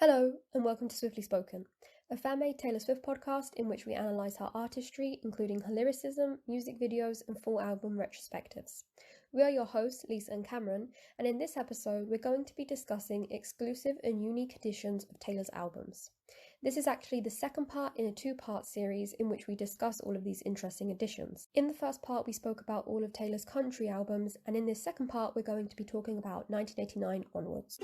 Hello, and welcome to Swiftly Spoken, a fan-made Taylor Swift podcast in which we analyse her artistry, including her lyricism, music videos, and full album retrospectives. We are your hosts, Lisa and Cameron, and in this episode, we're going to be discussing exclusive and unique editions of Taylor's albums. This is actually the second part in a two-part series in which we discuss all of these interesting editions. In the first part, we spoke about all of Taylor's country albums, and in this second part, we're going to be talking about 1989 onwards.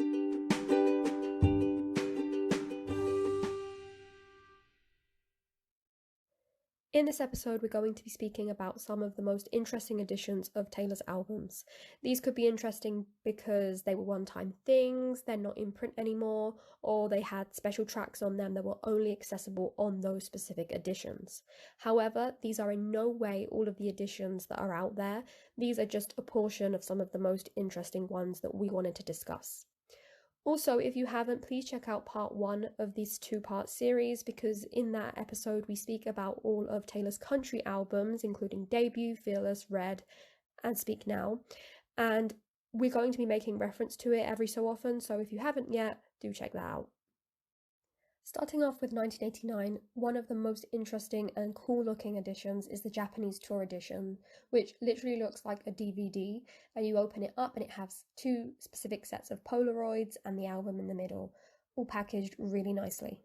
In this episode, we're going to be speaking about some of the most interesting editions of Taylor's albums. These could be interesting because they were one-time things, they're not in print anymore, or they had special tracks on them that were only accessible on those specific editions. However, these are in no way all of the editions that are out there. These are just a portion of some of the most interesting ones that we wanted to discuss. Also, if you haven't, please check out part 1 of this two-part series because in that episode we speak about all of Taylor's country albums, including Debut, Fearless, Red, and Speak Now. And we're going to be making reference to it every so often, so if you haven't yet, do check that out. Starting off with 1989, one of the most interesting and cool-looking editions is the Japanese tour edition, which literally looks like a DVD, and you open it up and it has two specific sets of Polaroids and the album in the middle, all packaged really nicely.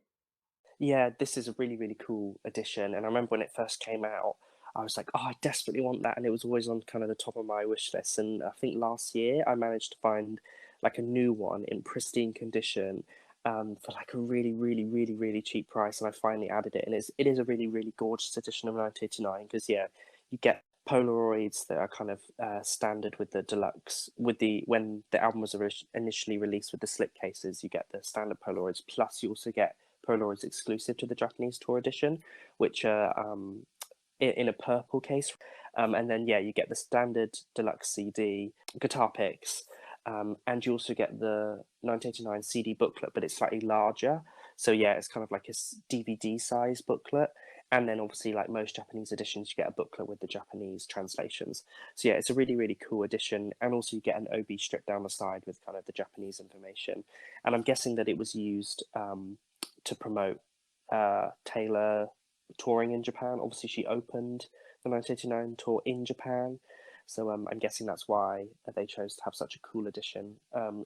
Yeah, this is a really, really cool edition. And I remember when it first came out, I was like, oh, I desperately want that. And it was always on kind of the top of my wish list. And I think last year I managed to find like a new one in pristine condition for like a really, really, really, really cheap price. And I finally added it. And it is a really, really gorgeous edition of 1989 because, yeah, you get Polaroids that are kind of standard with the deluxe. When the album was initially released with the slip cases, you get the standard Polaroids. Plus, you also get Polaroids exclusive to the Japanese tour edition, which are in a purple case. And then, yeah, you get the standard deluxe CD, guitar picks, and you also get the 1989 CD booklet, but it's slightly larger. So, yeah, it's kind of like a DVD size booklet. And then, obviously, like most Japanese editions, you get a booklet with the Japanese translations. So, yeah, it's a really, really cool edition. And also, you get an OB strip down the side with kind of the Japanese information. And I'm guessing that it was used to promote Taylor touring in Japan. Obviously, she opened the 1989 tour in Japan, so I'm guessing that's why they chose to have such a cool edition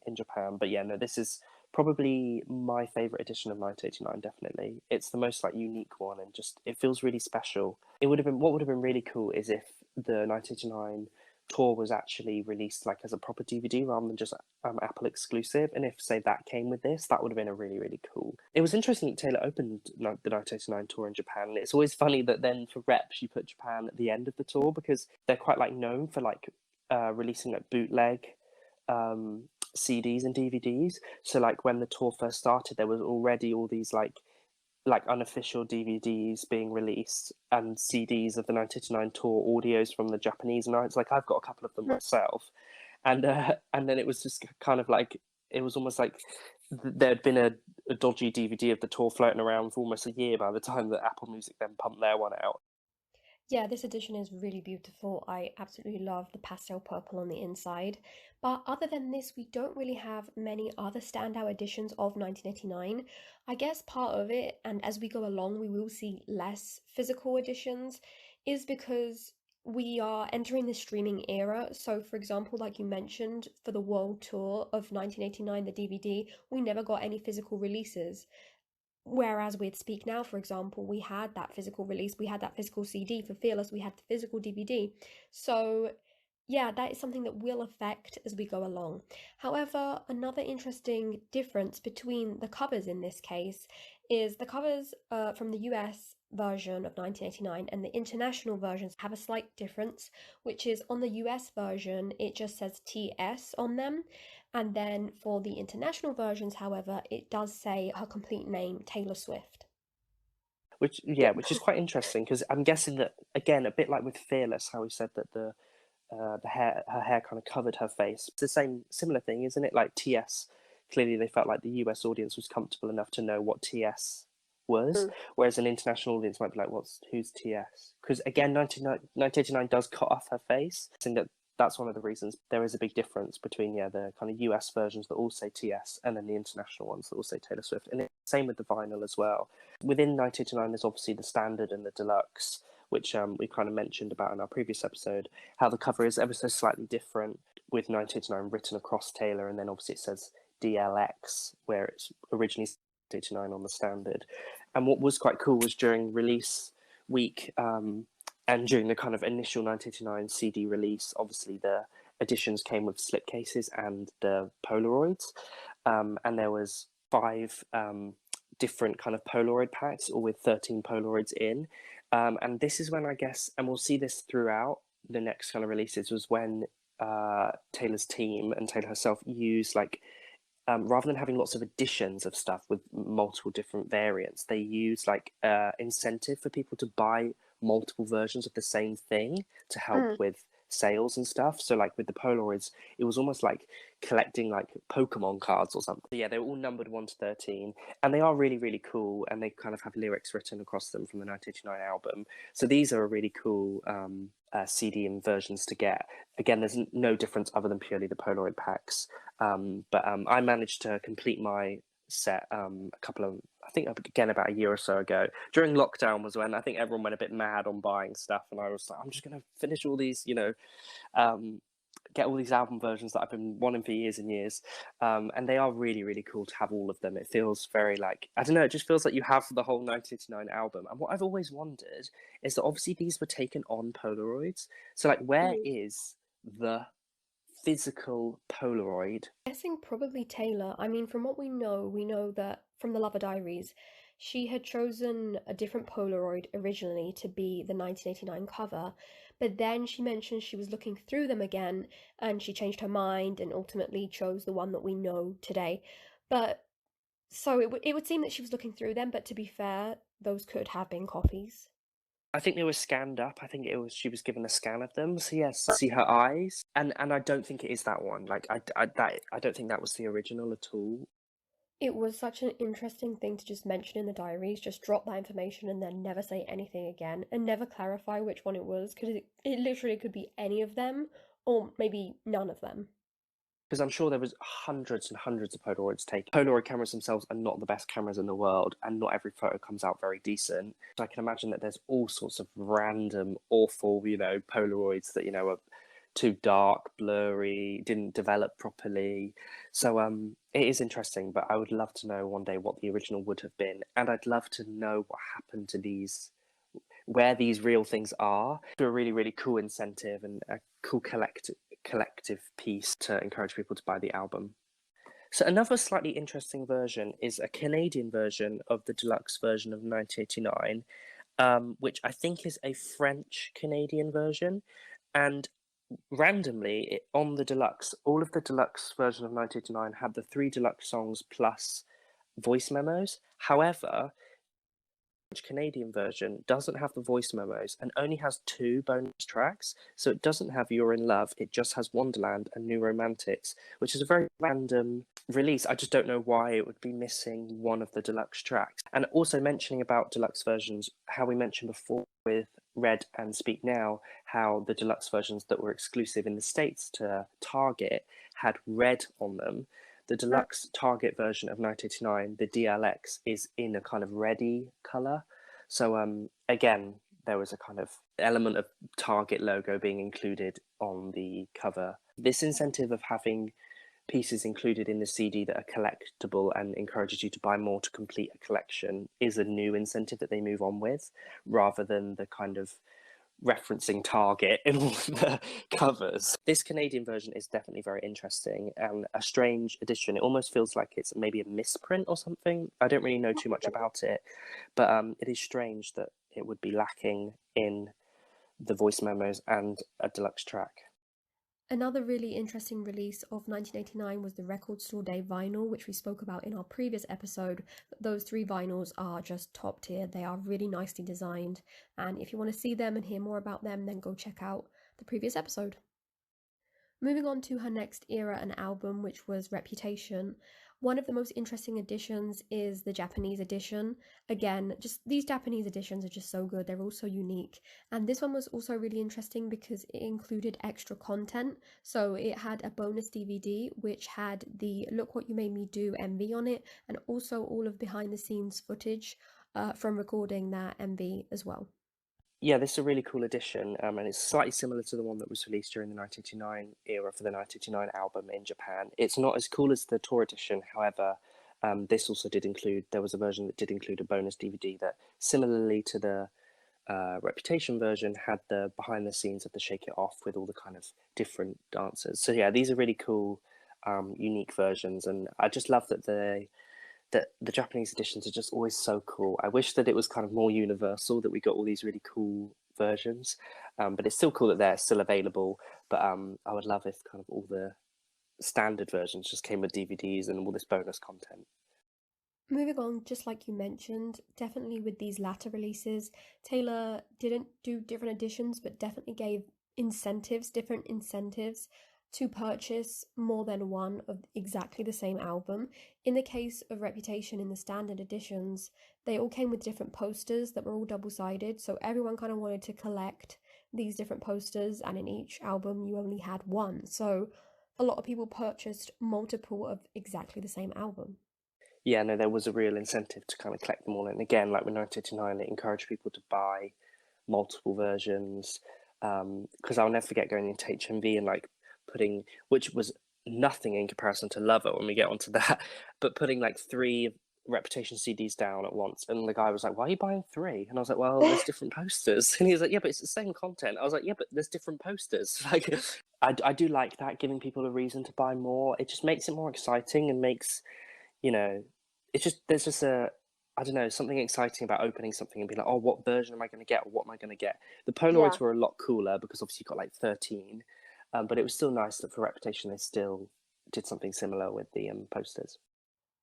in Japan. But yeah, no, this is probably my favorite edition of 1989. Definitely, it's the most like unique one, and just it feels really special. It would have been what would have been really cool is if the 1989 tour was actually released like as a proper DVD rather than just Apple exclusive. And if say that came with this, that would have been a really, really cool. It was interesting that Taylor opened the 1989 tour in Japan. And it's always funny that then for reps you put Japan at the end of the tour because they're quite like known for like releasing like bootleg CDs and DVDs. So like when the tour first started, there was already all these like unofficial DVDs being released and CDs of the 1989 tour audios from the Japanese nights. Like I've got a couple of them myself, and then it was just kind of like it was almost like there'd been a dodgy DVD of the tour floating around for almost a year by the time that Apple Music then pumped their one out. Yeah, this edition is really beautiful. I absolutely love the pastel purple on the inside. But other than this, we don't really have many other standout editions of 1989. I guess part of it, and as we go along, we will see less physical editions, is because we are entering the streaming era. So, for example, like you mentioned, for the world tour of 1989, the DVD, we never got any physical releases. Whereas with Speak Now, for example, we had that physical release, we had that physical CD. For Fearless, we had the physical DVD. So, yeah, that is something that will affect as we go along. However, another interesting difference between the covers in this case is the covers from the US version of 1989 and the international versions have a slight difference, which is on the US version, it just says TS on them. And then for the international versions, however, it does say her complete name, Taylor Swift. Which is quite interesting because I'm guessing that again, a bit like with Fearless, how he said that her hair kind of covered her face. It's the similar thing, isn't it? Like TS, clearly they felt like the US audience was comfortable enough to know what TS was, whereas an international audience might be like, who's TS? Because again, 1989 does cut off her face, saying that that's one of the reasons there is a big difference between the kind of US versions that all say TS and then the international ones that all say Taylor Swift. And it's the same with the vinyl as well. Within 1989, there's obviously the standard and the deluxe, which we kind of mentioned about in our previous episode, how the cover is ever so slightly different with 1989 written across Taylor, and then obviously it says DLX, where it's originally 1989 on the standard. And what was quite cool was during release week, and during the kind of initial 1989 CD release, obviously the editions came with slipcases and the Polaroids, and there was 5 different kind of Polaroid packs, all with 13 Polaroids in. And this is when, I guess, and we'll see this throughout the next kind of releases, was when Taylor's team and Taylor herself used rather than having lots of editions of stuff with multiple different variants, they use incentive for people to buy multiple versions of the same thing to help with sales and stuff. So with the Polaroids, it was almost like collecting Pokemon cards or something. Yeah, they were all numbered 1 to 13, and they are really, really cool, and they kind of have lyrics written across them from the 1989 album. So these are a really cool CD and versions to get. Again, there's no difference other than purely the Polaroid packs. But I managed to complete my set I think again about a year or so ago. During lockdown was when I think everyone went a bit mad on buying stuff, and I was like, I'm just going to finish all these, get all these album versions that I've been wanting for years and years. And they are really, really cool to have all of them. It feels very I don't know, it just feels like you have the whole 1989 album. And what I've always wondered is that obviously these were taken on Polaroids. So where is the physical Polaroid? I'm guessing probably Taylor. I mean, from what we know that from the Lover Diaries, she had chosen a different Polaroid originally to be the 1989 cover, but then she mentioned she was looking through them again and she changed her mind and ultimately chose the one that we know today. But so it would seem that she was looking through them, but to be fair, those could have been copies. I think they were scanned up. I think she was given a scan of them. So yes, see her eyes, and I don't think it is that one. I don't think that was the original at all. It was such an interesting thing to just mention in the diaries, just drop that information and then never say anything again and never clarify which one it was, because it literally could be any of them or maybe none of them. Because I'm sure there was hundreds and hundreds of Polaroids taken. Polaroid cameras themselves are not the best cameras in the world, and not every photo comes out very decent. So I can imagine that there's all sorts of random, awful, Polaroids that are too dark, blurry, didn't develop properly. So it is interesting, but I would love to know one day what the original would have been, and I'd love to know what happened to these, where these real things are. It's a really, really cool incentive and a cool collective piece to encourage people to buy the album. So another slightly interesting version is a Canadian version of the deluxe version of 1989, which I think is a French Canadian version. And randomly, on the deluxe, all of the deluxe version of 1989 had the 3 deluxe songs plus voice memos. However, Canadian version doesn't have the voice memos and only has 2 bonus tracks. So it doesn't have You're in Love, it just has Wonderland and New Romantics, which is a very random release. I just don't know why it would be missing one of the deluxe tracks. And also mentioning about deluxe versions, how we mentioned before with Red and Speak Now, how the deluxe versions that were exclusive in the States to Target had red on them. The deluxe Target version of 1989, the DLX, is in a kind of reddy colour. So again, there was a kind of element of Target logo being included on the cover. This incentive of having pieces included in the CD that are collectible and encourages you to buy more to complete a collection is a new incentive that they move on with, rather than the kind of referencing Target in all the covers. This Canadian version is definitely very interesting and a strange edition. It almost feels like it's maybe a misprint or something. I don't really know too much about it, but it is strange that it would be lacking in the voice memos and a deluxe track. Another really interesting release of 1989 was the Record Store Day vinyl, which we spoke about in our previous episode. Those 3 vinyls are just top tier. They are really nicely designed, and if you want to see them and hear more about them, then go check out the previous episode. Moving on to her next era and album, which was Reputation. One of the most interesting editions is the Japanese edition. Again, just these Japanese editions are just so good. They're all so unique. And this one was also really interesting because it included extra content. So it had a bonus DVD which had the Look What You Made Me Do MV on it, and also all of behind the scenes footage from recording that MV as well. Yeah, this is a really cool edition, and it's slightly similar to the one that was released during the 1989 era for the 1989 album in Japan. It's not as cool as the tour edition, however, this also did include, there was a version that did include a bonus DVD that, similarly to the Reputation version, had the behind the scenes of the Shake It Off with all the kind of different dancers. So yeah, these are really cool, unique versions, and I just love that the Japanese editions are just always so cool. I wish that it was kind of more universal, that we got all these really cool versions, but it's still cool that they're still available. But I would love if kind of all the standard versions just came with DVDs and all this bonus content. Moving on, just like you mentioned, definitely with these latter releases, Taylor didn't do different editions, but definitely gave different incentives to purchase more than one of exactly the same album. In the case of Reputation in the standard editions, they all came with different posters that were all double-sided, so everyone kind of wanted to collect these different posters, and in each album you only had one. So a lot of people purchased multiple of exactly the same album. Yeah, no, there was a real incentive to kind of collect them all. And again, like with 1989, it encouraged people to buy multiple versions. Because I'll never forget going into HMV and like putting, which was nothing in comparison to Lover when we get onto that, but putting like three Reputation CDs down at once. And the guy was like, "Why are you buying three?" And I was like, "Well, there's different posters." And he was like, "Yeah, but it's the same content." I was like, "Yeah, but there's different posters." Like, I do like that, giving people a reason to buy more. It just makes it more exciting and makes, you know, it's just, there's just a, I don't know, something exciting about opening something and being like, oh, what version am I going to get? Or what am I going to get? The Yeah. Polaroids were a lot cooler because obviously you got like 13, but it was still nice that for Reputation they still did something similar with the posters.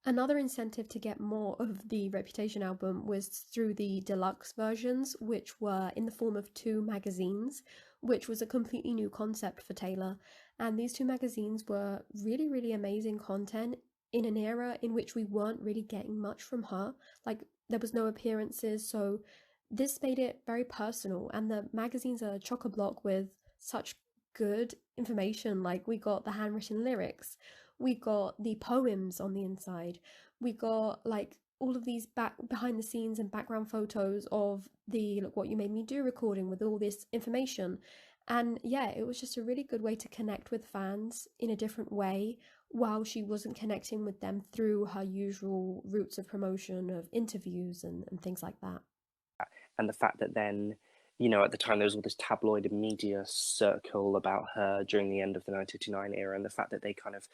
Another incentive to get more of the Reputation album was through the deluxe versions, which were in the form of two magazines, which was a completely new concept for Taylor. And these two magazines were really, really amazing content in an era in which we weren't really getting much from her. Like, there was no appearances, so this made it very personal. And the magazines are chock a block with such good information. Like, we got the handwritten lyrics, we got the poems on the inside, we got like all of these back behind the scenes and background photos of the Look What You Made Me Do recording with all this information. And yeah, it was just a really good way to connect with fans in a different way, while she wasn't connecting with them through her usual routes of promotion of interviews and things like that. And the fact that then, at the time there was all this tabloid media circle about her during the end of the 1989 era, and the fact that they kind of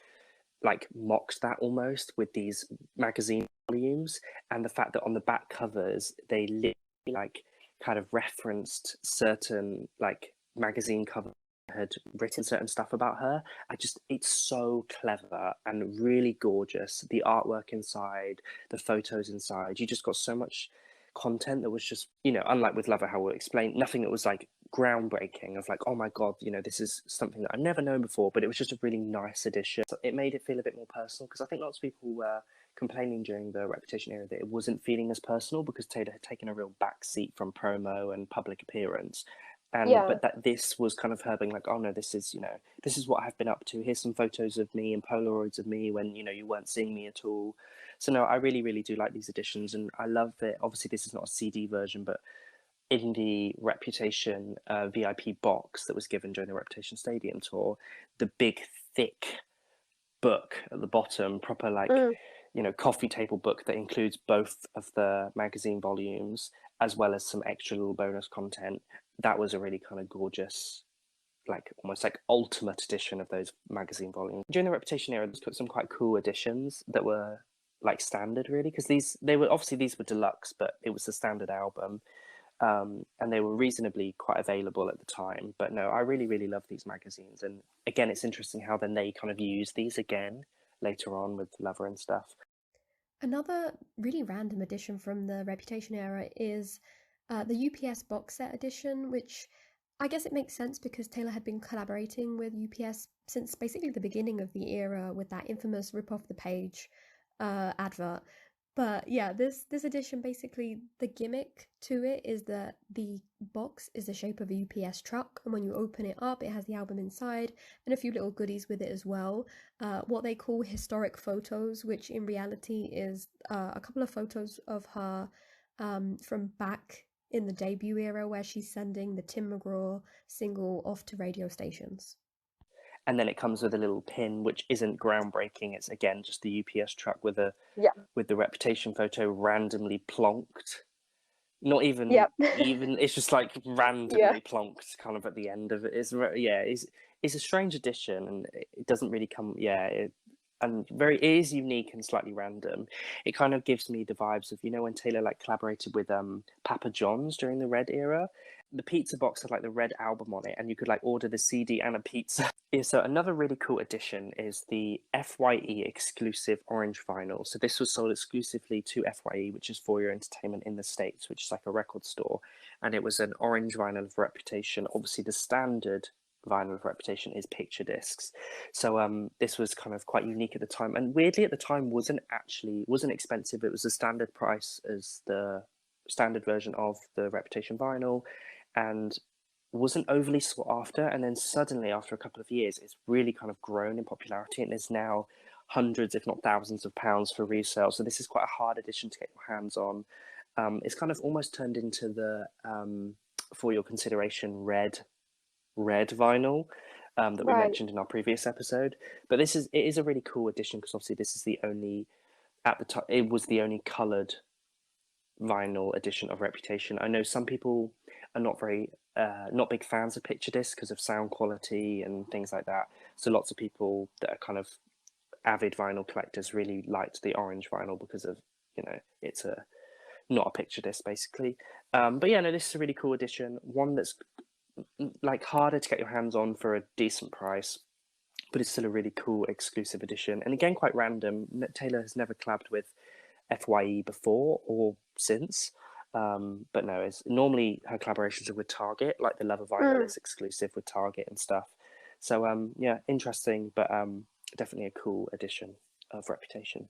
like mocked that almost with these magazine volumes, and the fact that on the back covers they literally like kind of referenced certain like magazine covers had written certain stuff about her. It's so clever and really gorgeous. The artwork inside, the photos inside, you just got so much content that was just, unlike with Lover, how we'll explain, nothing that was like groundbreaking of like, oh my god, this is something that I've never known before, but it was just a really nice addition. It made it feel a bit more personal, because I think lots of people were complaining during the Reputation era that it wasn't feeling as personal because Taylor had taken a real backseat from promo and public appearance. And Yeah. but that this was kind of her being like, oh no, this is what I've been up to. Here's some photos of me and Polaroids of me when you weren't seeing me at all. So no, I really, really do like these editions, and I love it. Obviously, this is not a CD version, but in the Reputation VIP box that was given during the Reputation Stadium tour, the big thick book at the bottom, proper like, Mm. coffee table book that includes both of the magazine volumes as well as some extra little bonus content. That was a really kind of gorgeous, like almost like ultimate edition of those magazine volumes. During the Reputation era, there's some quite cool editions that were like standard, really, because these were deluxe, but it was the standard album, and they were reasonably quite available at the time. But no, I really, really love these magazines, and again, it's interesting how then they kind of use these again later on with Lover and stuff. Another really random edition from the Reputation era is the UPS box set edition, which I guess it makes sense because Taylor had been collaborating with UPS since basically the beginning of the era with that infamous Rip Off the Page advert. But yeah, this edition, basically the gimmick to it is that the box is the shape of a UPS truck, and when you open it up, it has the album inside and a few little goodies with it as well. What they call historic photos, which in reality is a couple of photos of her from back in the debut era, where she's sending the Tim McGraw single off to radio stations. And then it comes with a little pin, which isn't groundbreaking. It's again just the UPS truck with Yeah. the Reputation photo randomly plonked. Not Yep. even it's just like randomly Yeah. plonked kind of at the end of it. It's a strange addition, and it doesn't really come and it is unique and slightly random. It kind of gives me the vibes of, you know, when Taylor like collaborated with Papa John's during the Red era. The pizza box had like the Red album on it, and you could like order the CD and a pizza. Yeah, so another really cool addition is the FYE exclusive orange vinyl. So this was sold exclusively to FYE, which is For Your Entertainment in the States, which is like a record store. And it was an orange vinyl of Reputation. Obviously, the standard vinyl of Reputation is picture discs. So this was kind of quite unique at the time. And weirdly, at the time, wasn't expensive. It was the standard price as the standard version of the Reputation vinyl, and wasn't overly sought after. And then suddenly, after a couple of years, it's really kind of grown in popularity, and there's now hundreds, if not thousands, of pounds for resale. So this is quite a hard edition to get your hands on. It's kind of almost turned into the For Your Consideration red vinyl that we mentioned in our previous episode. But it is a really cool edition, because obviously this is the only, at the time, it was the only coloured vinyl edition of Reputation. I know some people are not big fans of picture discs because of sound quality and things like that. So lots of people that are kind of avid vinyl collectors really liked the orange vinyl because of, you know, it's not a picture disc basically. But yeah, no, this is a really cool edition, one that's like harder to get your hands on for a decent price, but it's still a really cool exclusive edition. And again, quite random. Taylor has never collabed with FYE before or since. But no, it's normally her collaborations are with Target, like the Lover vinyl is exclusive with Target and stuff. So yeah, interesting, but definitely a cool edition of Reputation.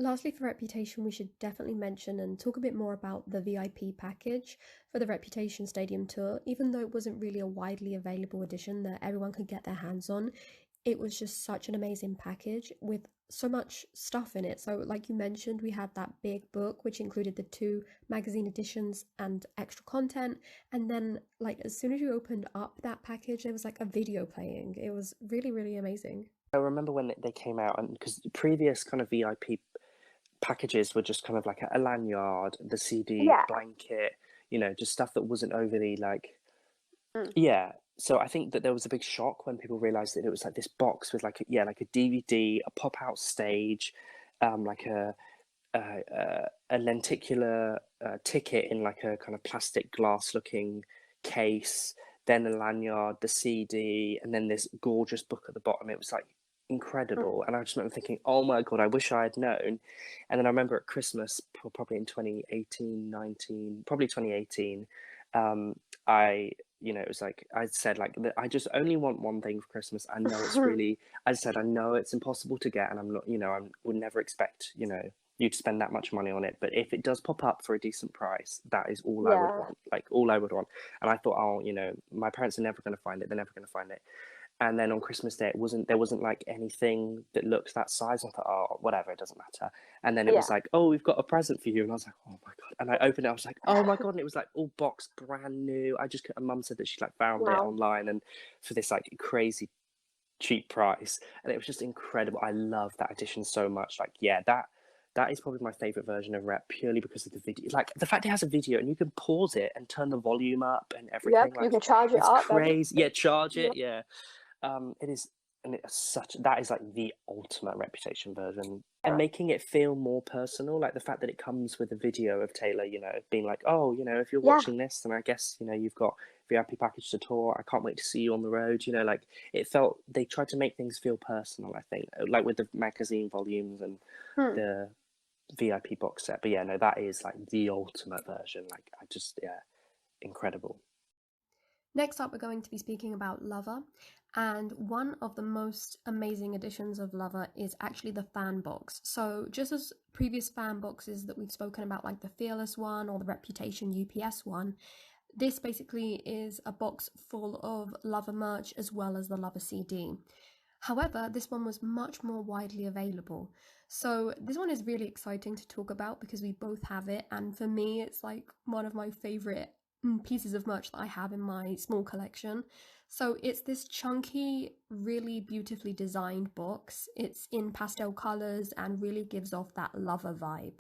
Lastly, for Reputation, we should definitely mention and talk a bit more about the VIP package for the Reputation Stadium Tour. Even though it wasn't really a widely available edition that everyone could get their hands on, it was just such an amazing package with so much stuff in it. So, like you mentioned, we had that big book, which included the 2 magazine editions and extra content. And then, like, as soon as you opened up that package, there was like a video playing. It was really, really amazing. I remember when they came out, and because previous kind of VIP packages were just kind of like a lanyard, the CD, blanket, you know, just stuff that wasn't overly like, yeah. So I think that there was a big shock when people realized that it was like this box with like a DVD, a pop out stage, like a lenticular ticket in like a kind of plastic glass looking case, then a lanyard, the CD, and then this gorgeous book at the bottom. It was like incredible. And I just remember thinking, oh my God, I wish I had known. And then I remember at Christmas, probably in 2018, 19, probably 2018, it was like, I said, like, I just only want one thing for Christmas. I know it's really, I said, I know it's impossible to get, and I'm not, I would never expect, you to spend that much money on it. But if it does pop up for a decent price, that is all I would want, like all I would want. And I thought, oh, my parents are never going to find it. They're never going to find it. And then on Christmas Day, there wasn't like anything that looked that size. I thought, oh, whatever, it doesn't matter. And then it was like, oh, we've got a present for you. And I was like, oh my God. And I opened it, I was like, oh my God. And it was like all boxed, brand new. Mum said that she like found it online and for this like crazy cheap price. And it was just incredible. I love that edition so much. Like, yeah, that is probably my favorite version of Rep, purely because of the video. Like the fact it has a video and you can pause it and turn the volume up and everything. Yep, like, you can charge it up. It's crazy. Yeah, charge it. Yeah. It is, and that is like the ultimate Reputation version, and making it feel more personal, like the fact that it comes with a video of Taylor, being like, oh, if you're watching this, then I guess you've got VIP package to tour. I can't wait to see you on the road. Like it felt, they tried to make things feel personal. I think, like with the magazine volumes and the VIP box set. But yeah, no, that is like the ultimate version. Like incredible. Next up, we're going to be speaking about Lover, and one of the most amazing editions of Lover is actually the fan box. So, just as previous fan boxes that we've spoken about, like the Fearless one or the Reputation UPS one, this basically is a box full of Lover merch as well as the Lover CD. However, this one was much more widely available. So, this one is really exciting to talk about because we both have it, and for me, it's like one of my favorite pieces of merch that I have in my small collection. So, it's this chunky, really beautifully designed box. It's in pastel colors and really gives off that Lover vibe.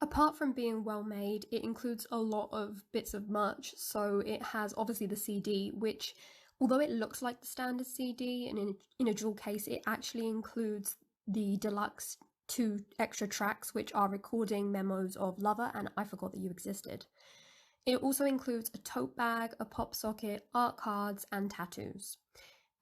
Apart from being well made, it includes a lot of bits of merch. So it has obviously the CD, which, although it looks like the standard CD and in a jewel case, it actually includes the deluxe 2 extra tracks, which are recording memos of Lover and I Forgot That You Existed. It also includes a tote bag, a pop socket, art cards, and tattoos.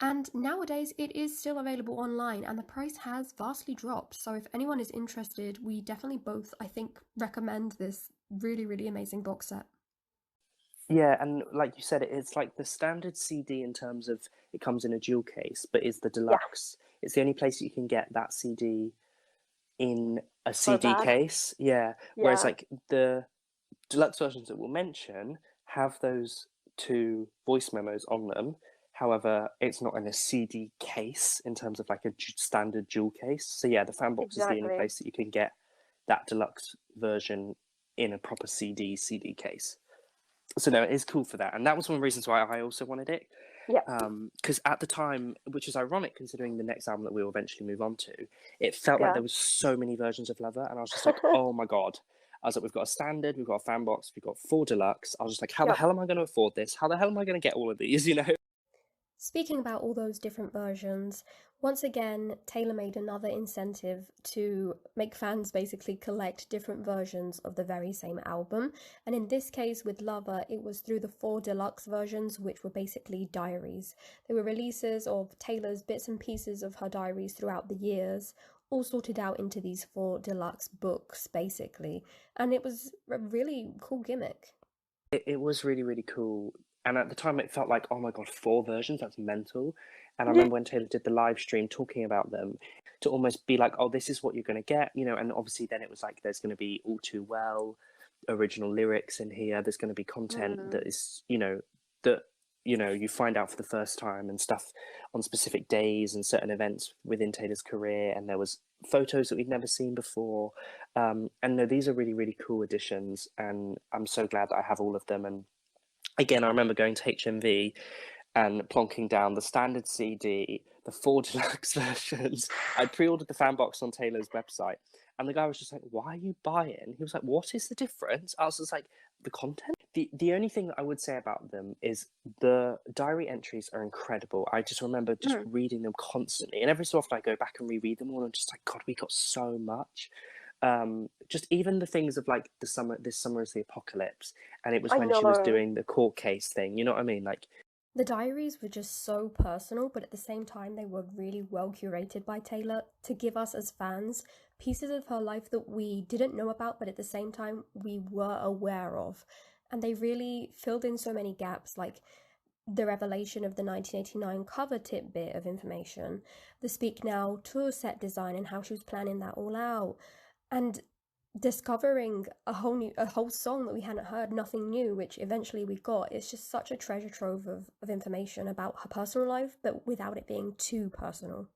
And nowadays, it is still available online, and the price has vastly dropped. So, if anyone is interested, we definitely both, I think, recommend this really, really amazing box set. Yeah, and like you said, it's like the standard CD in terms of it comes in a jewel case, but it's the Yeah, deluxe. It's the only place you can get that CD in a per CD bag. case. Yeah, whereas Yeah, like the deluxe versions that we'll mention have those 2 voice memos on them. However, it's not in a CD case in terms of like a standard jewel case. So yeah, the fan box is the only exactly. place that you can get that deluxe version in a proper CD case. So no, it is cool for that, and that was one of the reasons why I also wanted it. Yeah, Because at the time, which is ironic considering the next album that we will eventually move on to, it felt like yeah. there was so many versions of Lover, and I was just like, oh my god. I was like, we've got a standard, we've got a fan box, we've got 4 deluxe. I was just like, how the Yep. hell am I going to afford this? How the hell am I going to get all of these? You know? Speaking about all those different versions, once again, Taylor made another incentive to make fans basically collect different versions of the very same album. And in this case, with Lover, it was through the 4 deluxe versions, which were basically diaries. They were releases of Taylor's bits and pieces of her diaries throughout the years, all sorted out into these 4 deluxe books, basically. And it was a really cool gimmick. It was really, really cool. And at the time, it felt like, oh my god, 4 versions? That's mental. And I Yeah. remember when Taylor did the live stream talking about them, to almost be like, oh, this is what you're going to get, you know. And obviously, then it was like, there's going to be All Too Well, original lyrics in here. There's going to be content Mm. that is, that, you find out for the first time and stuff on specific days and certain events within Taylor's career. And there was photos that we'd never seen before. And no, these are really, really cool additions. And I'm so glad that I have all of them. And again, I remember going to HMV and plonking down the standard CD, the 4 deluxe versions. I pre-ordered the fan box on Taylor's website, and the guy was just like, "Why are you buying?" He was like, "What is the difference?" I was just like, "The content." The only thing that I would say about them is the diary entries are incredible. I just remember just Mm. reading them constantly, and every so often I go back and reread them all, and I'm just like, God, we got so much. Just even the things of like this summer is the apocalypse, and it was I when she was know. doing the court case thing. You know what I mean? Like, The diaries were just so personal, but at the same time, they were really well curated by Taylor to give us as fans pieces of her life that we didn't know about, but at the same time, we were aware of. And they really filled in so many gaps, like the revelation of the 1989 cover tidbit of information, the Speak Now tour set design, and how she was planning that all out. And discovering a whole song that we hadn't heard, Nothing New, which eventually we got. It's just such a treasure trove of information about her personal life, but without it being too personal.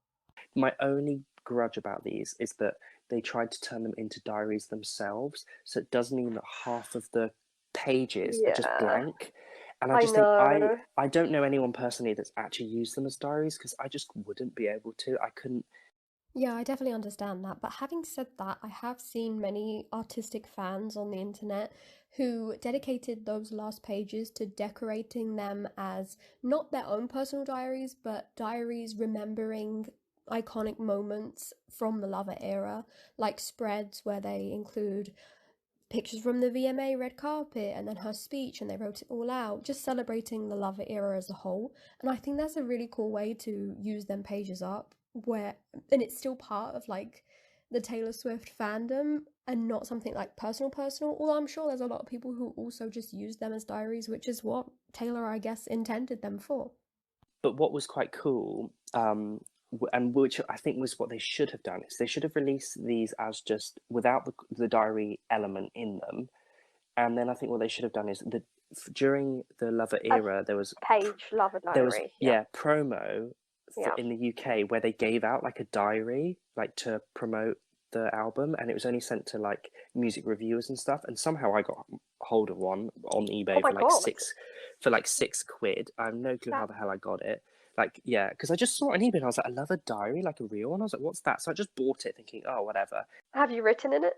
my only grudge about these is that they tried to turn them into diaries themselves, so it does mean that half of the pages are just Yeah, blank. And I I just think I know. I don't know anyone personally that's actually used them as diaries, because I just wouldn't be able to. I couldn't. Yeah, I definitely understand that. But having said that, I have seen many artistic fans on the internet who dedicated those last pages to decorating them as not their own personal diaries, but diaries remembering iconic moments from the Lover era, like spreads where they include pictures from the VMA red carpet and then her speech, and they wrote it all out, just celebrating the Lover era as a whole. And I think that's a really cool way to use them pages up, where and it's still part of like the Taylor Swift fandom and not something like personal. Although I'm sure there's a lot of people who also just use them as diaries, which is what Taylor, I guess, intended them for. But what was quite cool, and which I think was what they should have done, is they should have released these as just without the diary element in them. And then I think what they should have done is during the Lover A era, there was page Lover diary. promo in the UK where they gave out like a diary like to promote the album, and it was only sent to like music reviewers and stuff. And somehow I got hold of one on eBay Oh for my like God. £6. I have no clue how the hell I got it. Like, yeah, because I just saw it on eBay and I was like, I love a diary, like a real one. I was like, what's that? So I just bought it thinking, oh, whatever. Have you written in it?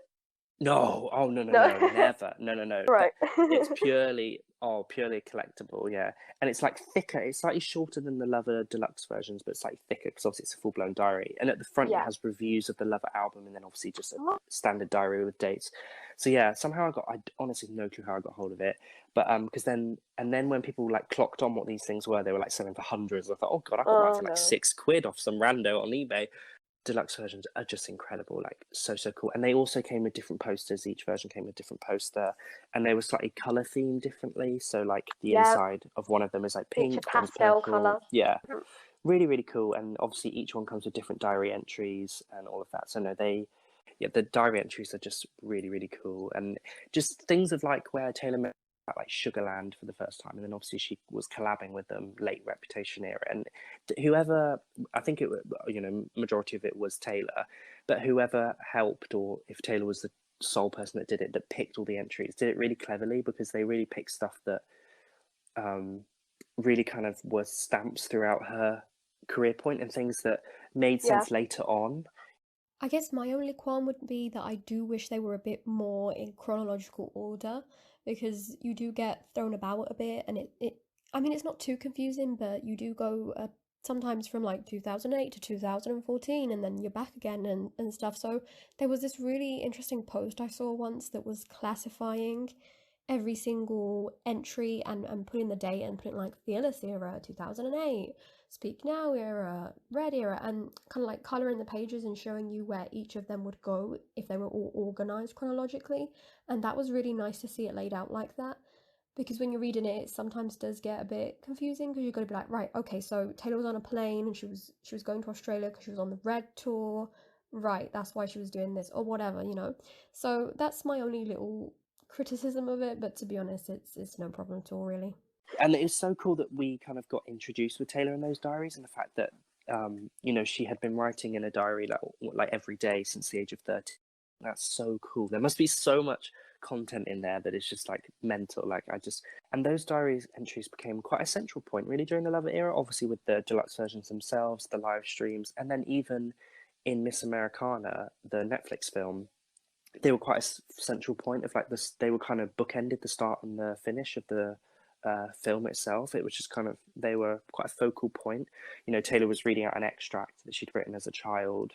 No, oh no, never. No. Right. It's purely collectible, yeah. And it's like thicker, it's slightly shorter than the Lover deluxe versions, but slightly thicker because obviously it's a full-blown diary. And at the front it has reviews of the Lover album, and then obviously just a standard diary with dates. So yeah, somehow I honestly no clue how I got hold of it. But because then when people like clocked on what these things were, they were like selling for hundreds. I thought, oh God, I could buy for like £6 off some rando on eBay. Deluxe versions are just incredible, like so cool. And they also came with different posters. Each version came with a different poster, and they were slightly color themed differently. So like the inside of one of them is like pink, each a pastel color. Yeah, really cool. And obviously each one comes with different diary entries and all of that. So no, the diary entries are just really cool, and just things of like where Taylor met like Sugarland for the first time, and then obviously she was collabing with them late Reputation era, and whoever, I think it, majority of it was Taylor, but whoever helped, or if Taylor was the sole person that did it, that picked all the entries, did it really cleverly, because they really picked stuff that really kind of was stamps throughout her career point and things that made sense later on. I guess my only qualm would be that I do wish they were a bit more in chronological order, because you do get thrown about a bit, and I mean, it's not too confusing, but you do go sometimes from like 2008 to 2014, and then you're back again and stuff. So there was this really interesting post I saw once that was classifying every single entry and putting the date and putting like Fearless era 2008, Speak Now era, Red era, and kind of like colouring the pages and showing you where each of them would go if they were all organised chronologically. And that was really nice to see it laid out like that, because when you're reading it, it sometimes does get a bit confusing, because you've got to be like, right, okay, so Taylor was on a plane and she was going to Australia because she was on the Red tour, right, that's why she was doing this, or whatever, So that's my only little criticism of it, but to be honest, it's no problem at all, really. And it was so cool that we kind of got introduced with Taylor in those diaries, and the fact that she had been writing in a diary like every day since the age of 30. That's so cool. There must be so much content in there that is just like mental. And those diaries entries became quite a central point really during the Lover era, obviously with the deluxe versions themselves, the live streams, and then even in Miss Americana, the Netflix film, they were quite a central point of like this. They were kind of bookended the start and the finish of the film itself. It was just kind of, they were quite a focal point. Taylor was reading out an extract that she'd written as a child,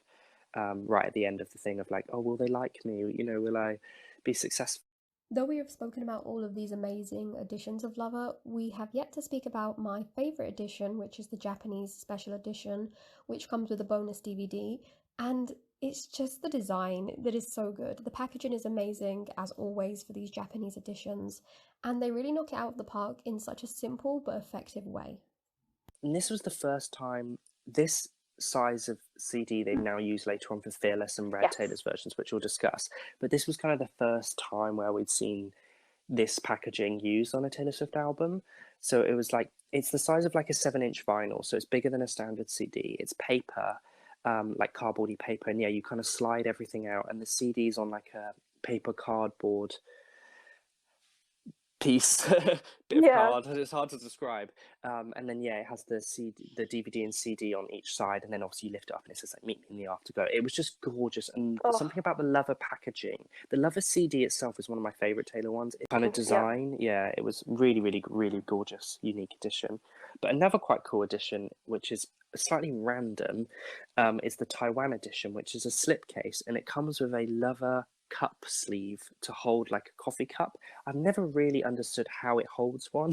right at the end of the thing of like, oh, will they like me? Will I be successful? Though we have spoken about all of these amazing editions of Lover, we have yet to speak about my favourite edition, which is the Japanese special edition, which comes with a bonus DVD. And it's just the design that is so good. The packaging is amazing, as always, for these Japanese editions, and they really knock it out of the park in such a simple but effective way. And this was the first time this size of CD they've now used later on for Fearless and Red Taylor's versions, which we'll discuss. But this was kind of the first time where we'd seen this packaging used on a Taylor Swift album. So it was like, it's the size of like a 7-inch vinyl, so it's bigger than a standard CD. It's paper, like cardboardy paper, and yeah, you kind of slide everything out, and the CD's on like a paper cardboard piece, bit of card. It's hard to describe. And then it has the DVD and CD on each side, and then obviously you lift it up and it says like "Meet me in the Afterglow." It was just gorgeous, and something about the Lover packaging. The Lover CD itself is one of my favorite Taylor ones. It's kind of design, it was really gorgeous, unique edition. But another quite cool edition, which is slightly random, is the Taiwan edition, which is a slipcase, and it comes with a Lover cup sleeve to hold like a coffee cup. I've never really understood how it holds one,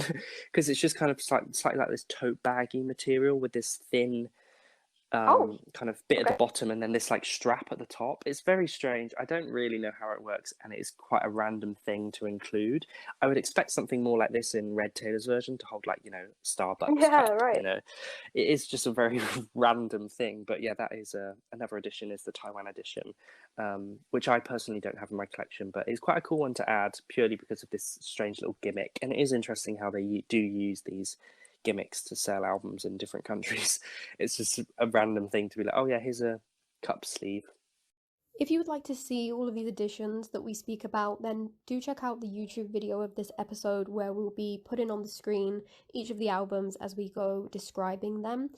because it's just kind of slightly like this tote baggy material with this thin Oh, kind of bit at the okay. bottom and then this like strap at the top. It's very strange. I don't really know how it works, and it is quite a random thing to include. I would expect something more like this in Red Taylor's version to hold like, you know, Starbucks Yeah, cup, you right. know. It is just a very random thing. But yeah, that is another edition is the Taiwan edition, which I personally don't have in my collection, but it's quite a cool one to add purely because of this strange little gimmick. And it is interesting how they do use these gimmicks to sell albums in different countries. It's just a random thing to be like, oh yeah, here's a cup sleeve. If you would like to see all of these editions that we speak about, then do check out the YouTube video of this episode where we'll be putting on the screen each of the albums as we go describing them.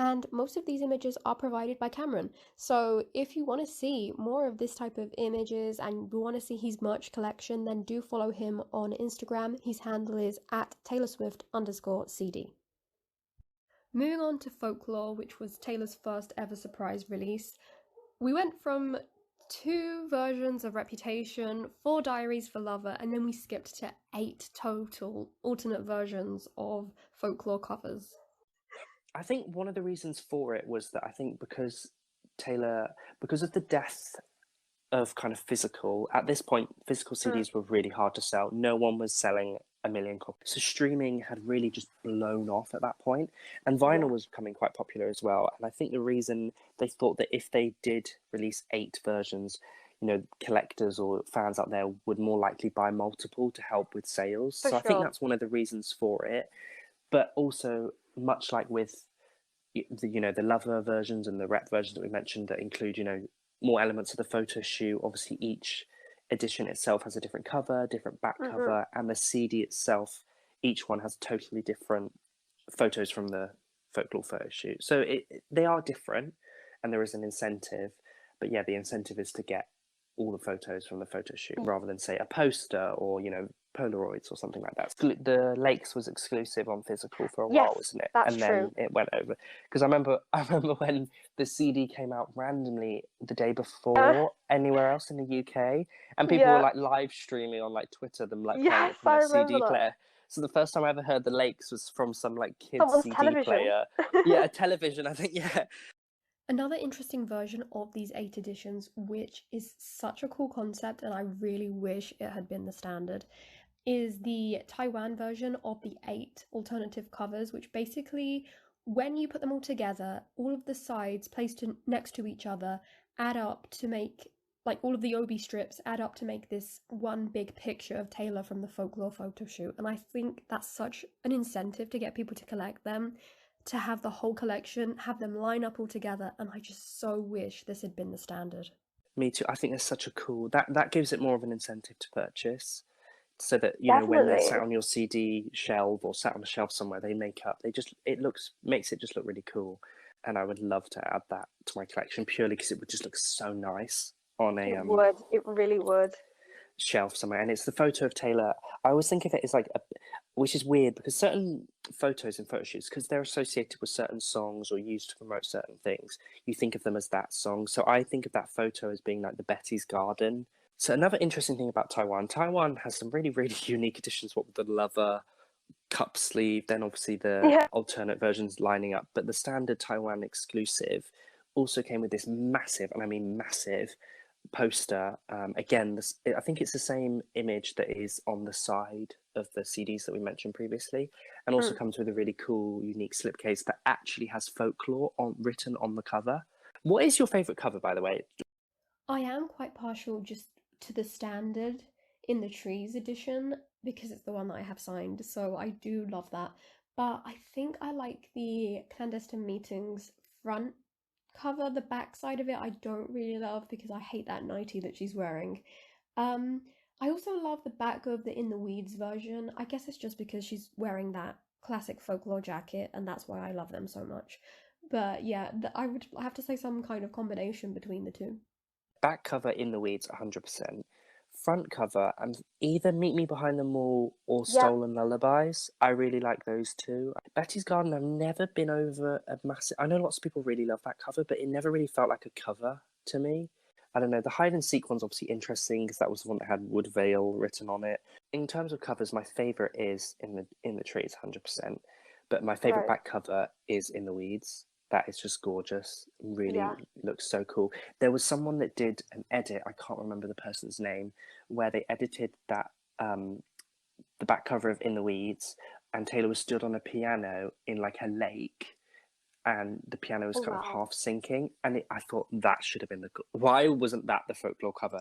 And most of these images are provided by Cameron. So if you want to see more of this type of images and you want to see his merch collection, then do follow him on Instagram. His handle is at TaylorSwift_CD. Moving on to Folklore, which was Taylor's first ever surprise release. We went from 2 versions of Reputation, 4 diaries for Lover, and then we skipped to 8 total alternate versions of Folklore covers. I think one of the reasons for it was that I think because of the death of kind of physical, at this point, physical CDs were really hard to sell. No one was selling a million copies. So streaming had really just blown off at that point. And vinyl was becoming quite popular as well. And I think the reason they thought that if they did release 8 versions, you know, collectors or fans out there would more likely buy multiple to help with sales. For So I think sure. that's one of the reasons for it. But also, much like with the Lover versions and the Rep versions that we mentioned that include, you know, more elements of the photo shoot. Obviously, each edition itself has a different cover, different back cover, and the CD itself, each one has totally different photos from the Folklore photo shoot. So they are different, and there is an incentive. But yeah, the incentive is to get all the photos from the photo shoot rather than say a poster or, you know, Polaroids or something like that. The Lakes was exclusive on physical for a while, wasn't it? That's And true. then it went over. Because I remember when the CD came out randomly the day before anywhere else in the UK, and people were like live streaming on like Twitter them like playing Yes, it from I their remember CD that. player. So the first time I ever heard the Lakes was from some like kid's Someone's CD television. player. Yeah, a television, I think, yeah. Another interesting version of these 8 editions, which is such a cool concept and I really wish it had been the standard, is the Taiwan version of the 8 alternative covers, which basically, when you put them all together, all of the sides placed next to each other add up to make, like all of the OB strips add up to make this one big picture of Taylor from the Folklore photo shoot. And I think that's such an incentive to get people to collect them, to have the whole collection, have them line up all together, and I just so wish this had been the standard. Me too. I think that's such a cool that gives it more of an incentive to purchase, so that you know when they're sat on your CD shelf or sat on a shelf somewhere, they makes it just look really cool. And I would love to add that to my collection purely because it would just look so nice on a It really would. shelf somewhere. And it's the photo of Taylor. I always think of it as like which is weird because certain photos and photo shoots, because they're associated with certain songs or used to promote certain things, you think of them as that song. So I think of that photo as being like the Betty's Garden. So another interesting thing about Taiwan has some really, really unique editions, what with the Lover cup sleeve, then obviously the alternate versions lining up. But the standard Taiwan exclusive also came with this massive, and I mean massive, poster. Again, I think it's the same image that is on the side of the CDs that we mentioned previously, and also comes with a really cool, unique slipcase that actually has Folklore written on the cover. What is your favourite cover, by the way? I am quite partial just to the standard in the Trees edition because it's the one that I have signed, so I do love that. But I think I like the Clandestine Meetings front cover. The back side of it I don't really love because I hate that nightie that she's wearing. I also love the back of the In the Weeds version. I guess it's just because she's wearing that classic Folklore jacket and that's why I love them so much. But yeah, I would have to say some kind of combination between the two. Back cover In the Weeds, 100%. Front cover, and either Meet Me Behind the Mall or Stolen Lullabies. I really like those two. Betty's Garden, I've never been over a massive... I know lots of people really love that cover, but it never really felt like a cover to me. I don't know, the Hide and Seek one's obviously interesting because that was the one that had Woodvale written on it. In terms of covers, my favourite is In the Trees, 100%. But my favourite back cover is In the Weeds. That is just gorgeous. Really Yeah. looks so cool. There was someone that did an edit, I can't remember the person's name, where they edited that the back cover of In the Weeds, and Taylor was stood on a piano in like a lake, and the piano was Oh, kind of wow. half sinking, and I thought that should have been why wasn't that the folklore cover?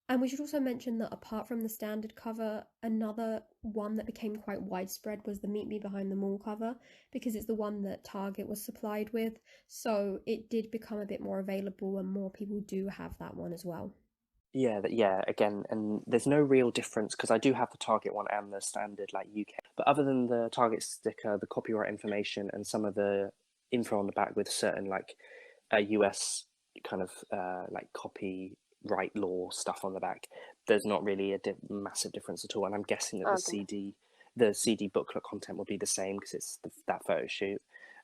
And we should also mention that apart from the standard cover, another one that became quite widespread was the Meet Me Behind the Mall cover, because it's the one that Target was supplied with. So it did become a bit more available, and more people do have that one as well. Yeah, again, and there's no real difference because I do have the Target one and the standard like UK. But other than the Target sticker, the copyright information, and some of the info on the back with certain like US kind of like copyright law stuff on the back, there's not really a massive difference at all. And I'm guessing that the CD booklet content will be the same because it's that photo shoot.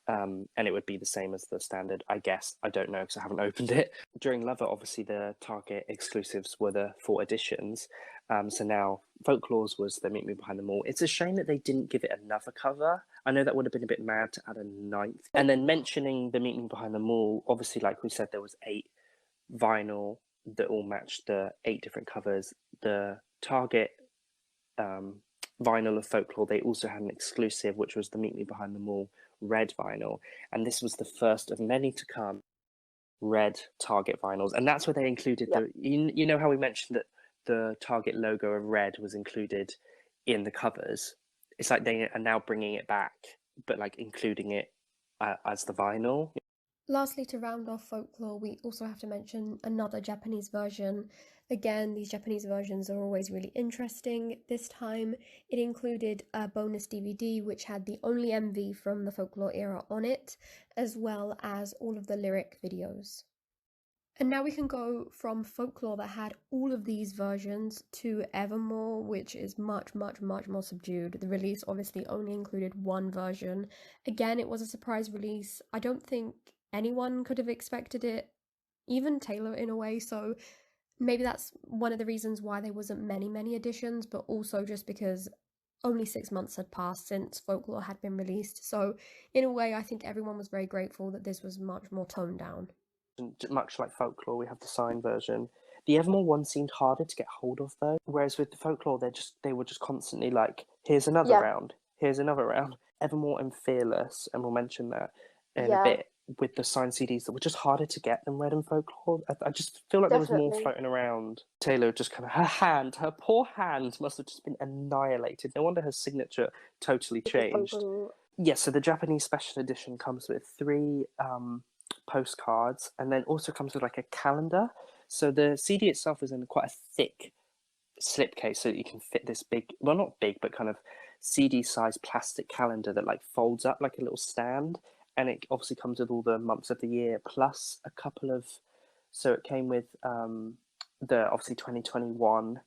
And it would be the same as the standard, I guess. I don't know because I haven't opened it. During Lover, obviously, the Target exclusives were the 4 editions. So now Folklore's was the Meet Me Behind the Mall. It's a shame that they didn't give it another cover. I know that would have been a bit mad to add a 9th. And then mentioning the Meet Me Behind the Mall, obviously, like we said, there was 8 vinyl that all matched the 8 different covers. The Target vinyl of Folklore, they also had an exclusive, which was the Meet Me Behind the Mall red vinyl, and this was the first of many to come red Target vinyls, and that's where they included you know how we mentioned that the Target logo of red was included in the covers. It's like they are now bringing it back, but like including it as the vinyl. Lastly, to round off Folklore, we also have to mention another Japanese version. Again, these Japanese versions are always really interesting. This time, it included a bonus DVD which had the only MV from the Folklore era on it, as well as all of the lyric videos. And now we can go from Folklore that had all of these versions to Evermore, which is much more subdued. The release obviously only included one version. Again, it was a surprise release. I don't think anyone could have expected it, even Taylor in a way, so maybe that's one of the reasons why there wasn't many editions, but also just because only 6 months had passed since Folklore had been released. So in a way, I think everyone was very grateful that this was much more toned down. Much like Folklore, we have the signed version. The Evermore one seemed harder to get hold of though, whereas with the Folklore, they were just constantly like, here's another round, here's another round. Evermore and Fearless, and we'll mention that in a bit, with the signed CDs that were just harder to get than Red and Folklore. I just feel like there was more floating around. Taylor just kind of, her poor hand must have just been annihilated. No wonder her signature totally changed. Yeah, so the Japanese special edition comes with 3 postcards, and then also comes with like a calendar. So the CD itself is in quite a thick slipcase, so that you can fit this big, well, not big, but kind of CD sized plastic calendar that like folds up like a little stand, and it obviously comes with all the months of the year plus a couple of, so it came with the obviously 2021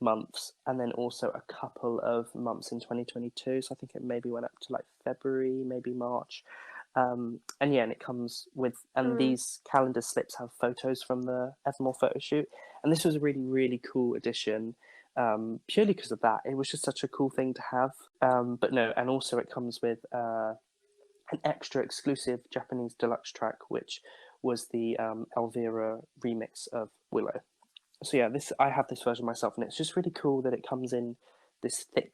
months, and then also a couple of months in 2022, so I think it maybe went up to like February, maybe March. And it comes with, and these calendar slips have photos from the Evermore photo shoot, and this was a really cool addition, purely because of that. It was just such a cool thing to have. But no, and also it comes with an extra exclusive Japanese deluxe track, which was the Elvira remix of Willow. So yeah, I have this version myself, and it's just really cool that it comes in this thick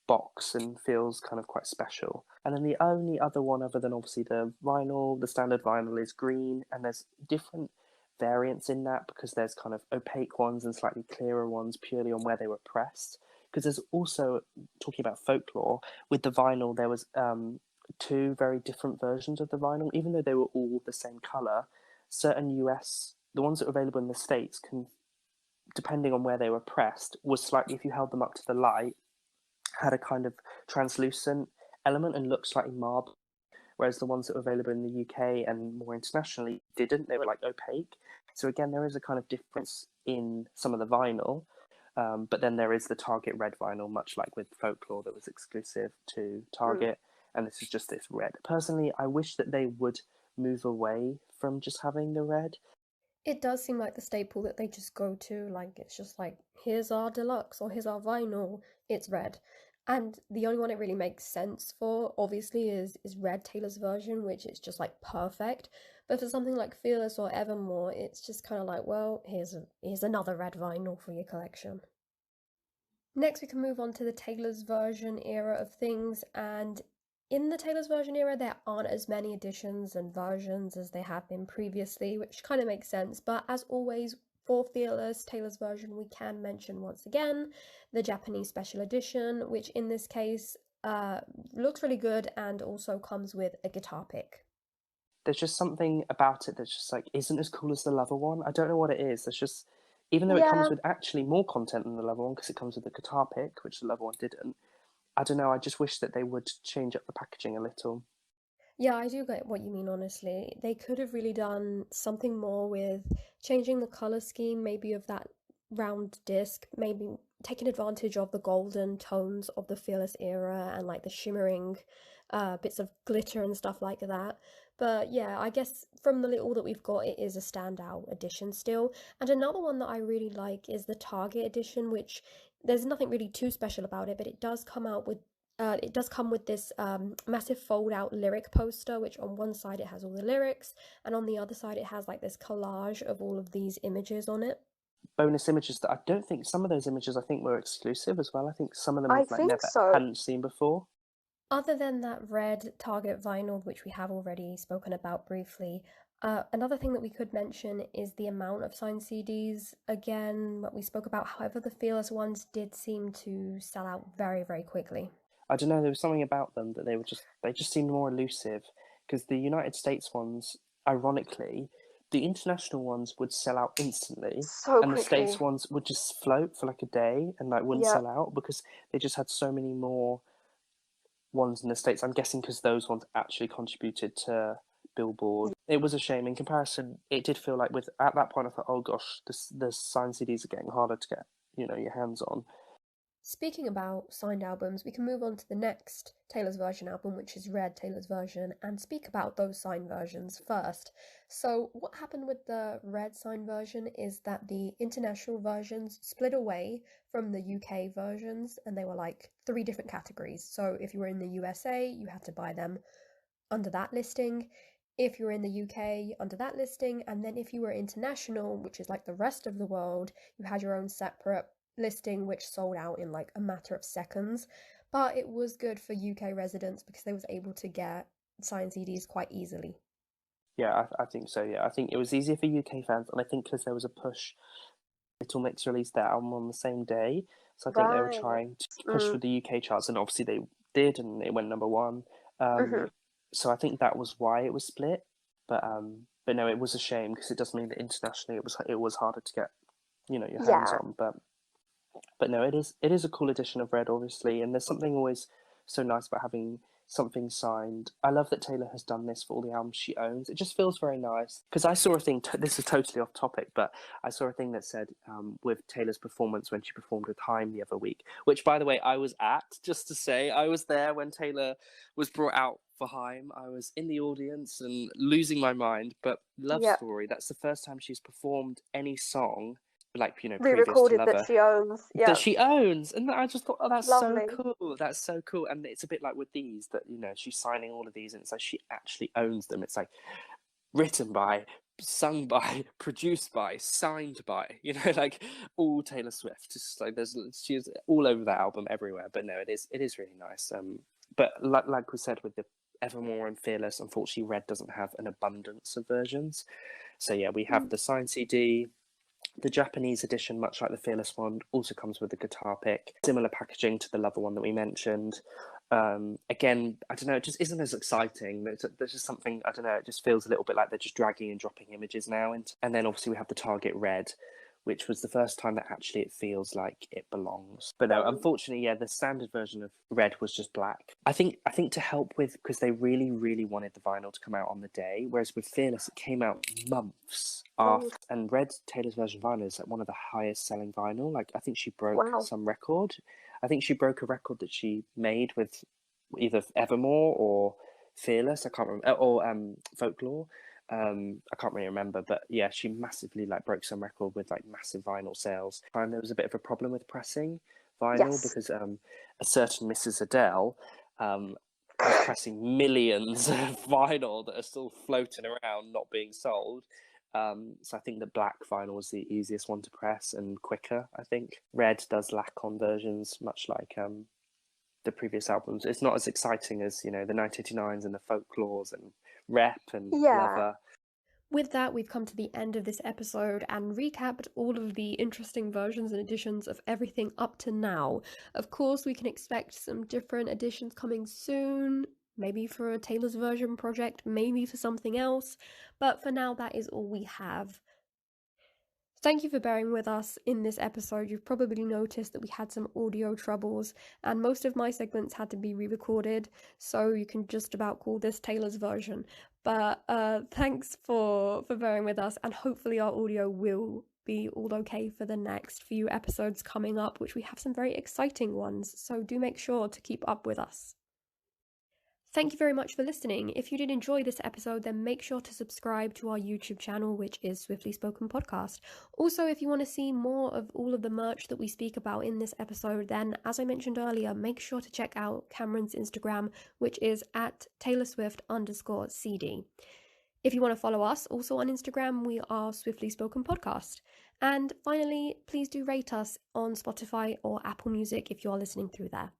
box and feels kind of quite special. And then the only other one, other than obviously the vinyl, the standard vinyl, is green, and there's different variants in that because there's kind of opaque ones and slightly clearer ones purely on where they were pressed. Because there's also, talking about Folklore, with the vinyl there was 2 very different versions of the vinyl, even though they were all the same color. Certain the ones that are available in the States can, depending on where they were pressed, was slightly, if you held them up to the light, had a kind of translucent element and looked slightly marble, whereas the ones that were available in the UK and more internationally didn't. They were like opaque. So again, there is a kind of difference in some of the vinyl, but then there is the Target red vinyl, much like with Folklore that was exclusive to Target, and this is just this red. Personally, I wish that they would move away from just having the red. It does seem like the staple that they just go to, like it's just like, here's our deluxe or here's our vinyl, it's red. And the only one it really makes sense for, obviously, is Red Taylor's version, which is just like perfect. But for something like Fearless or Evermore, it's just kind of like, well, here's another red vinyl for your collection. Next, we can move on to the Taylor's version era of things, and in the Taylor's version era, there aren't as many editions and versions as they have been previously, which kind of makes sense. But as always, for Fearless Taylor's version, we can mention once again the Japanese special edition, which in this case looks really good and also comes with a guitar pick. There's just something about it that's just like isn't as cool as the Lover one. I don't know what it is. There's just, even though it comes Yeah, with actually more content than the Lover one because it comes with a guitar pick, which the Lover one didn't. I don't know. I just wish that they would change up the packaging a little. Yeah, I do get what you mean, honestly. They could have really done something more with changing the color scheme, maybe of that round disc, maybe taking advantage of the golden tones of the Fearless era and like the shimmering bits of glitter and stuff like that. But yeah, I guess from the little that we've got, it is a standout edition still. And another one that I really like is the Target edition, which there's nothing really too special about it, but it does come with this massive fold-out lyric poster, which on one side it has all the lyrics, and on the other side it has like this collage of all of these images on it. Bonus images that I don't think some of those images I think were exclusive as well. I think some of them I we've like think never so. hadn't seen before. Other than that red Target vinyl, which we have already spoken about briefly, another thing that we could mention is the amount of signed CDs. Again, what we spoke about, however, the Fearless ones did seem to sell out very, very quickly. I don't know. There was something about them that they just seemed more elusive because the United States ones, ironically, the international ones would sell out instantly, So and the States quickly. ones would just float for like a day and like wouldn't Yep. sell out because they just had so many more ones in the States. I'm guessing because those ones actually contributed to Billboard. It was a shame. In comparison, it did feel like with at that point I thought, oh gosh, the signed CDs are getting harder to get, your hands on. Speaking about signed albums, we can move on to the next Taylor's version album, which is Red Taylor's version, and speak about those signed versions first. So, what happened with the Red signed version is that the international versions split away from the UK versions, and they were like three different categories. So, if you were in the USA, you had to buy them under that listing. If you were in the UK, under that listing, and then if you were international, which is like the rest of the world, you had your own separate listing which sold out in like a matter of seconds. But it was good for UK residents because they was able to get signed CDs quite easily. Yeah, I think so. Yeah, I think it was easier for UK fans, and I think because there was a push, Little Mix released their album on the same day, so I think they were Right. trying to push for Mm. the UK charts, and obviously they did, and it went number one. Mhm. So I think that was why it was split. But no, it was a shame because it does mean that internationally it was harder to get, your hands Yeah. on. But no, it is a cool edition of Red, obviously, and there's something always so nice about having something signed. I love that Taylor has done this for all the albums she owns. It just feels very nice because I saw a thing. This is totally off topic, but I saw a thing that said with Taylor's performance when she performed with Haim the other week, which by the way I was at. Just to say, I was there when Taylor was brought out for Haim. I was in the audience and losing my mind. But Love Yep. Story, that's the first time she's performed any song like previous to Re-recorded that Lover she owns. that Yeah. she owns, and I just thought, oh, that's so Lovely. cool. That's so cool. And it's a bit like with these that she's signing all of these, and it's like she actually owns them. It's like written by, sung by, produced by, signed by, like all Taylor Swift. Just like she's all over that album everywhere. But no, it is really nice. But like we said with the Evermore and Fearless, unfortunately, Red doesn't have an abundance of versions. So yeah, we have the signed CD. The Japanese edition, much like the Fearless one, also comes with a guitar pick. Similar packaging to the Lover one that we mentioned. Again, I don't know, it just isn't as exciting. There's just something, I don't know, it just feels a little bit like they're just dragging and dropping images now. And then obviously we have the Target Red, which was the first time that actually it feels like it belongs. But no, unfortunately, yeah, the standard version of Red was just black. I think to help with, because they really, really wanted the vinyl to come out on the day, whereas with Fearless, it came out months after. And Red, Taylor's version vinyl, is like one of the highest selling vinyl. Like, I think she broke Wow. some record. I think she broke a record that she made with either Evermore or Fearless. I can't remember, or Folklore. I can't really remember, but yeah, she massively broke some record with massive vinyl sales. And there was a bit of a problem with pressing, vinyl Yes. because a certain Mrs. Adele was pressing millions of vinyl that are still floating around, not being sold. So I think the black vinyl was the easiest one to press and quicker, I think. Red does lack on versions, much like the previous albums. It's not as exciting as, the 1989s and the folklores and Rep and Yeah. Lover. With that, we've come to the end of this episode and recapped all of the interesting versions and editions of everything up to now. Of course, we can expect some different editions coming soon, maybe for a Taylor's version project, maybe for something else, but for now, that is all we have. Thank you for bearing with us in this episode. You've probably noticed that we had some audio troubles, and most of my segments had to be re-recorded, so you can just about call this Taylor's version. But thanks for bearing with us, and hopefully our audio will be all okay for the next few episodes coming up, which we have some very exciting ones, so do make sure to keep up with us. Thank you very much for listening. If you did enjoy this episode, then make sure to subscribe to our YouTube channel, which is Swiftly Spoken Podcast. Also, if you want to see more of all of the merch that we speak about in this episode, then as I mentioned earlier, make sure to check out Cameron's Instagram, which is at TaylorSwift_CD. If you want to follow us, also on Instagram, we are Swiftly Spoken Podcast. And finally, please do rate us on Spotify or Apple Music if you are listening through there.